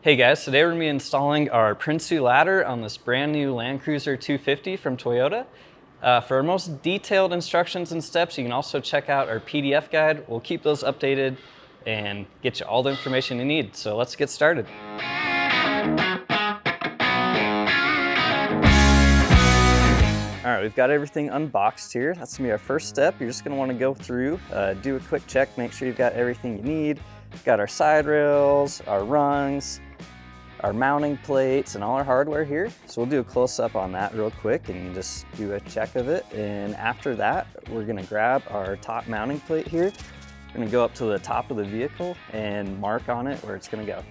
Hey guys, today we're going to be installing our Prinsu ladder on this brand new Landcruiser 250 from Toyota. For our most detailed instructions and steps, you can also check out our PDF guide. We'll keep those updated and get you all the information you need. So let's get started. All right, we've got everything unboxed here. That's gonna be our first step. You're just gonna wanna go through, do a quick check, make sure you've got everything you need. We've got our side rails, our rungs, our mounting plates, and all our hardware here. So we'll do a close-up on that real quick and you can just do a check of it. And after that, we're gonna grab our top mounting plate here. We're gonna go up to the top of the vehicle and mark on it where it's gonna go. All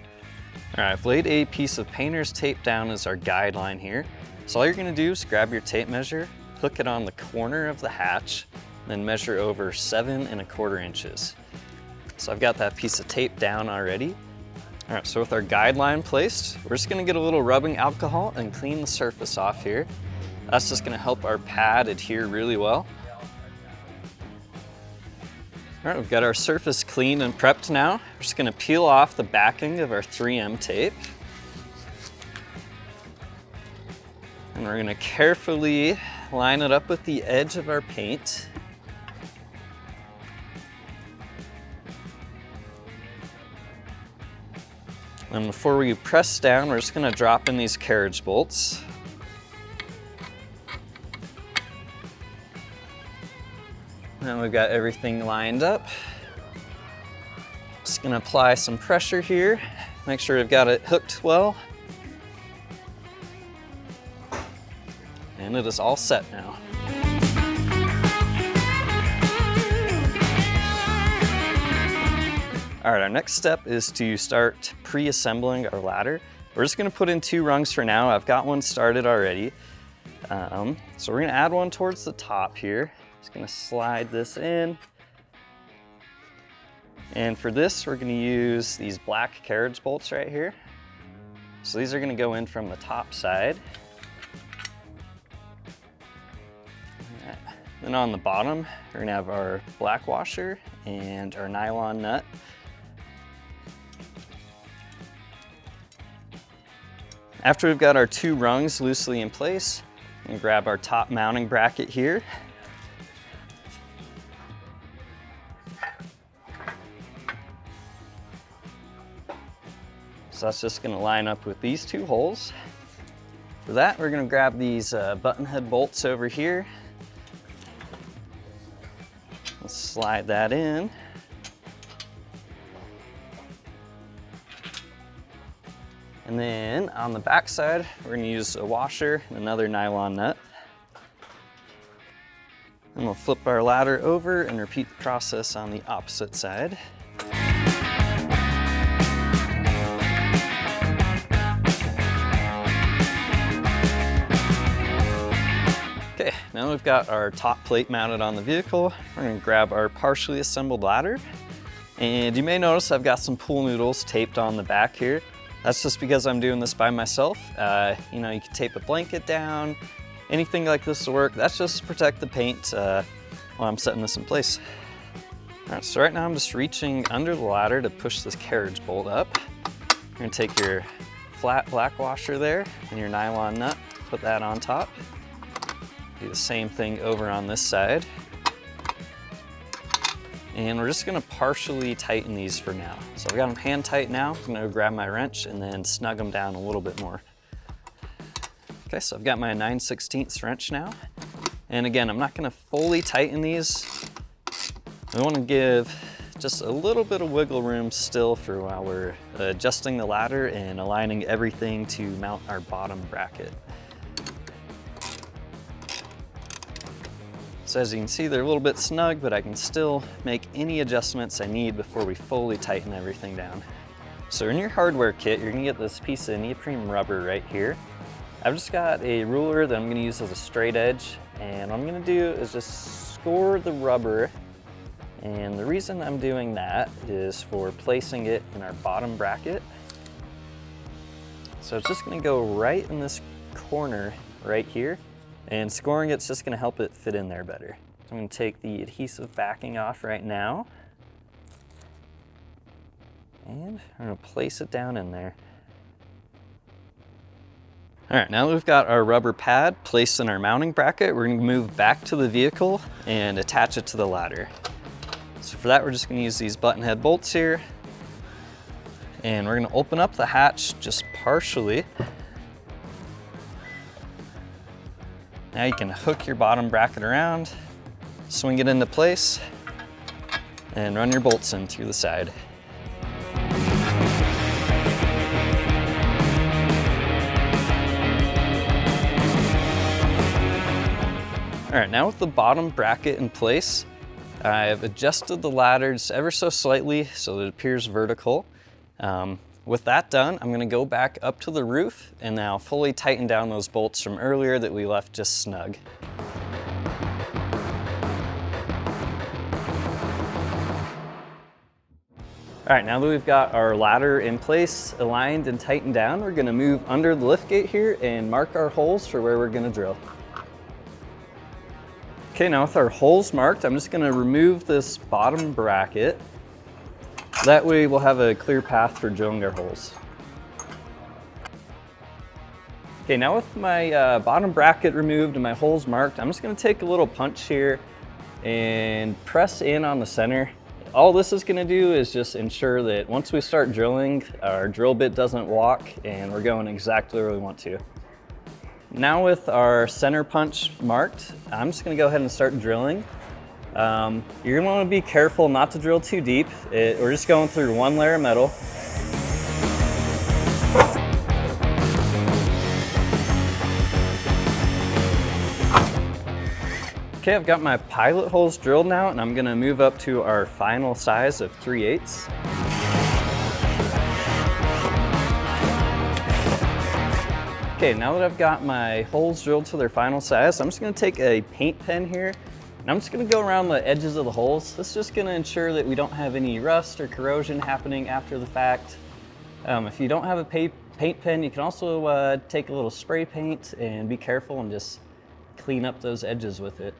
right, I've laid a piece of painter's tape down as our guideline here. So all you're gonna do is grab your tape measure, hook it on the corner of the hatch, then measure over 7 1/4 inches. So I've got that piece of tape down already. All right, so with our guideline placed, we're just gonna get a little rubbing alcohol and clean the surface off here. That's just gonna help our pad adhere really well. All right, we've got our surface cleaned and prepped now. We're just gonna peel off the backing of our 3M tape. And we're gonna carefully line it up with the edge of our paint. And before we press down, we're just gonna drop in these carriage bolts. Now we've got everything lined up. Just gonna apply some pressure here. Make sure we've got it hooked well. And it is all set now. All right, our next step is to start pre-assembling our ladder. We're just gonna put in 2 rungs for now. I've got one started already. So we're gonna add one towards the top here. Just gonna slide this in. And for this, we're gonna use these black carriage bolts right here. So these are gonna go in from the top side. Then on the bottom, we're gonna have our black washer and our nylon nut. After we've got our 2 rungs loosely in place, we're gonna grab our top mounting bracket here. So that's just gonna line up with these 2 holes. For that, we're gonna grab these button head bolts over here. Let's slide that in. And then on the back side, we're gonna use a washer and another nylon nut. And we'll flip our ladder over and repeat the process on the opposite side. Okay, now we've got our top plate mounted on the vehicle. We're gonna grab our partially assembled ladder. And you may notice I've got some pool noodles taped on the back here. That's just because I'm doing this by myself. You know, you can tape a blanket down, anything like this will work. That's just to protect the paint while I'm setting this in place. All right, so right now I'm just reaching under the ladder to push this carriage bolt up. You're gonna take your flat black washer there and your nylon nut, put that on top. Do the same thing over on this side. And we're just gonna partially tighten these for now. So I've got them hand tight now. I'm gonna grab my wrench and then snug them down a little bit more. Okay, so I've got my 9/16 wrench now. And again, I'm not gonna fully tighten these. I wanna give just a little bit of wiggle room still for while we're adjusting the ladder and aligning everything to mount our bottom bracket. So as you can see, they're a little bit snug, but I can still make any adjustments I need before we fully tighten everything down. So in your hardware kit, you're gonna get this piece of neoprene rubber right here. I've just got a ruler that I'm gonna use as a straight edge, and what I'm gonna do is just score the rubber. And the reason I'm doing that is for placing it in our bottom bracket. So it's just gonna go right in this corner right here. And scoring it's just gonna help it fit in there better. So I'm gonna take the adhesive backing off right now. And I'm gonna place it down in there. All right, now that we've got our rubber pad placed in our mounting bracket, we're gonna move back to the vehicle and attach it to the ladder. So for that, we're just gonna use these button head bolts here. And we're gonna open up the hatch just partially. Now you can hook your bottom bracket around, swing it into place, and run your bolts in through the side. All right, now with the bottom bracket in place, I've adjusted the ladder just ever so slightly so that it appears vertical. With that done, I'm gonna go back up to the roof and now fully tighten down those bolts from earlier that we left just snug. All right, now that we've got our ladder in place, aligned and tightened down, we're gonna move under the lift gate here and mark our holes for where we're gonna drill. Okay, now with our holes marked, I'm just gonna remove this bottom bracket. That way we'll have a clear path for drilling our holes. Okay, now with my bottom bracket removed and my holes marked, I'm just gonna take a little punch here and press in on the center. All this is gonna do is just ensure that once we start drilling, our drill bit doesn't walk and we're going exactly where we want to. Now with our center punch marked, I'm just gonna go ahead and start drilling. You're gonna wanna be careful not to drill too deep. We're just going through one layer of metal. Okay, I've got my pilot holes drilled now, and I'm gonna move up to our final size of 3/8. Okay, now that I've got my holes drilled to their final size, I'm just gonna take a paint pen here, and I'm just gonna go around the edges of the holes. This is just gonna ensure that we don't have any rust or corrosion happening after the fact. If you don't have a paint pen, you can also take a little spray paint and be careful and just clean up those edges with it.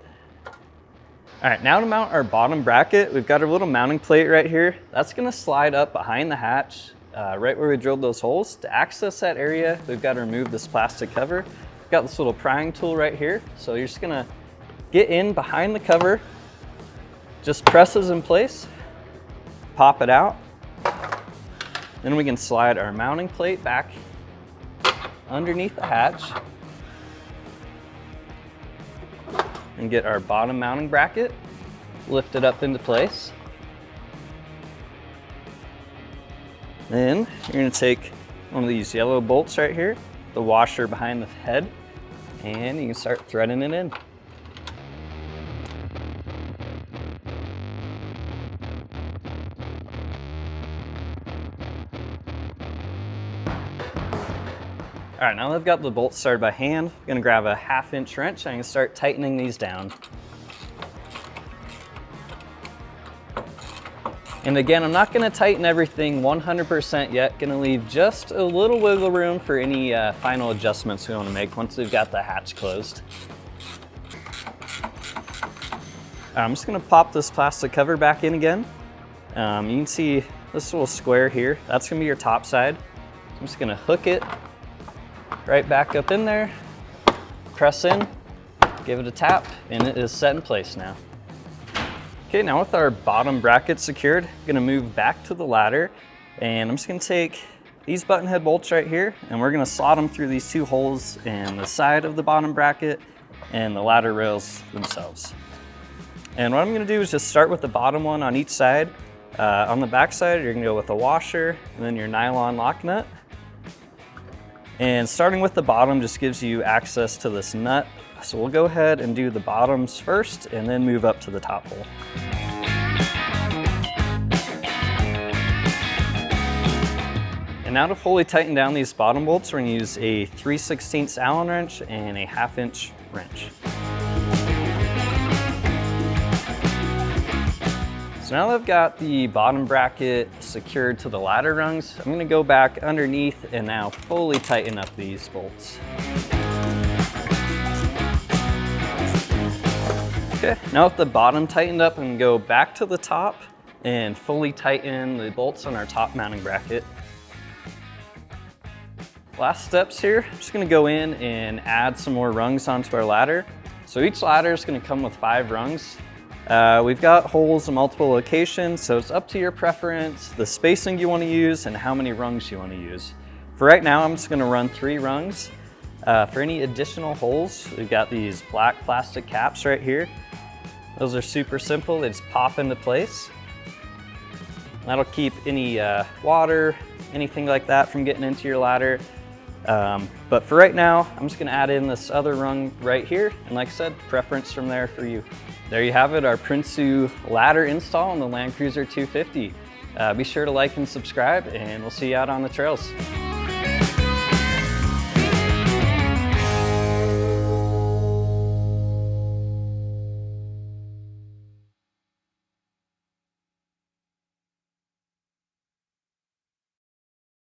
All right, now to mount our bottom bracket, we've got our little mounting plate right here. That's gonna slide up behind the hatch, right where we drilled those holes. To access that area, we've got to remove this plastic cover. We've got this little prying tool right here. So you're just gonna get in behind the cover, just presses in place, pop it out. Then we can slide our mounting plate back underneath the hatch and get our bottom mounting bracket lifted up into place. Then you're gonna take one of these yellow bolts right here, the washer behind the head, and you can start threading it in. All right, now that I've got the bolts started by hand, I'm gonna grab a 1/2" wrench and I'm gonna start tightening these down. And again, I'm not gonna tighten everything 100% yet, gonna leave just a little wiggle room for any final adjustments we wanna make once we've got the hatch closed. I'm just gonna pop this plastic cover back in again. You can see this little square here, that's gonna be your top side. I'm just gonna hook it right back up in there, press in, give it a tap, and it is set in place now. Okay, now with our bottom bracket secured, I'm gonna move back to the ladder, and I'm just gonna take these button head bolts right here, and we're gonna slot them through these 2 holes in the side of the bottom bracket and the ladder rails themselves. And what I'm gonna do is just start with the bottom one on each side. On the back side, you're gonna go with a washer and then your nylon lock nut. And starting with the bottom just gives you access to this nut. So we'll go ahead and do the bottoms first and then move up to the top hole. And now to fully tighten down these bottom bolts, we're gonna use a 3/16 Allen wrench and a 1/2" wrench. So now that I've got the bottom bracket secured to the ladder rungs, I'm gonna go back underneath and now fully tighten up these bolts. Okay, now with the bottom tightened up, I'm gonna go back to the top and fully tighten the bolts on our top mounting bracket. Last steps here, I'm just gonna go in and add some more rungs onto our ladder. So each ladder is gonna come with 5 rungs. We've got holes in multiple locations, so it's up to your preference, the spacing you wanna use, and how many rungs you wanna use. For right now, I'm just gonna run 3 rungs. For any additional holes, we've got these black plastic caps right here. Those are super simple, they just pop into place. That'll keep any water, anything like that from getting into your ladder. But for right now, I'm just gonna add in this other rung right here. And like I said, preference from there for you. There you have it, our Prinsu ladder install on the Landcruiser 250. Be sure to like and subscribe, and we'll see you out on the trails.